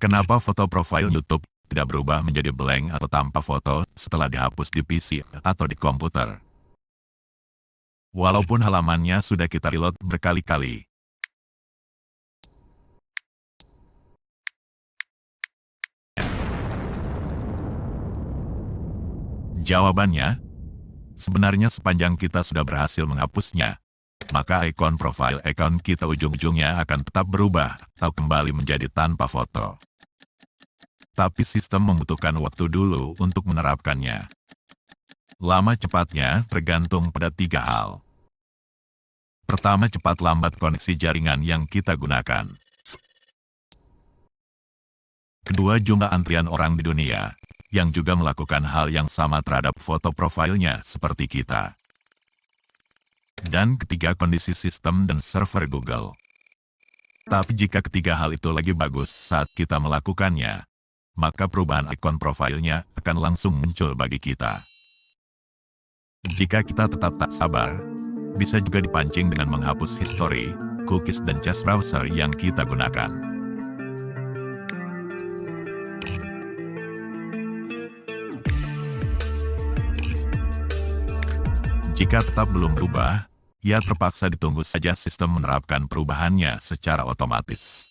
Kenapa foto profil YouTube tidak berubah menjadi blank atau tanpa foto setelah dihapus di PC atau di komputer? Walaupun halamannya sudah kita reload berkali-kali. Jawabannya, sebenarnya sepanjang kita sudah berhasil menghapusnya, maka ikon profil account kita ujung-ujungnya akan tetap berubah atau kembali menjadi tanpa foto. Tapi sistem membutuhkan waktu dulu untuk menerapkannya. Lama cepatnya tergantung pada 3 hal. Pertama, cepat lambat koneksi jaringan yang kita gunakan. Kedua, jumlah antrian orang di dunia yang juga melakukan hal yang sama terhadap foto profilnya seperti kita. Dan ketiga, kondisi sistem dan server Google. Tapi jika ketiga hal itu lagi bagus saat kita melakukannya, maka perubahan ikon profilnya akan langsung muncul bagi kita. Jika kita tetap tak sabar, bisa juga dipancing dengan menghapus history, cookies dan cache browser yang kita gunakan. Jika tetap belum berubah, ya terpaksa ditunggu saja sistem menerapkan perubahannya secara otomatis.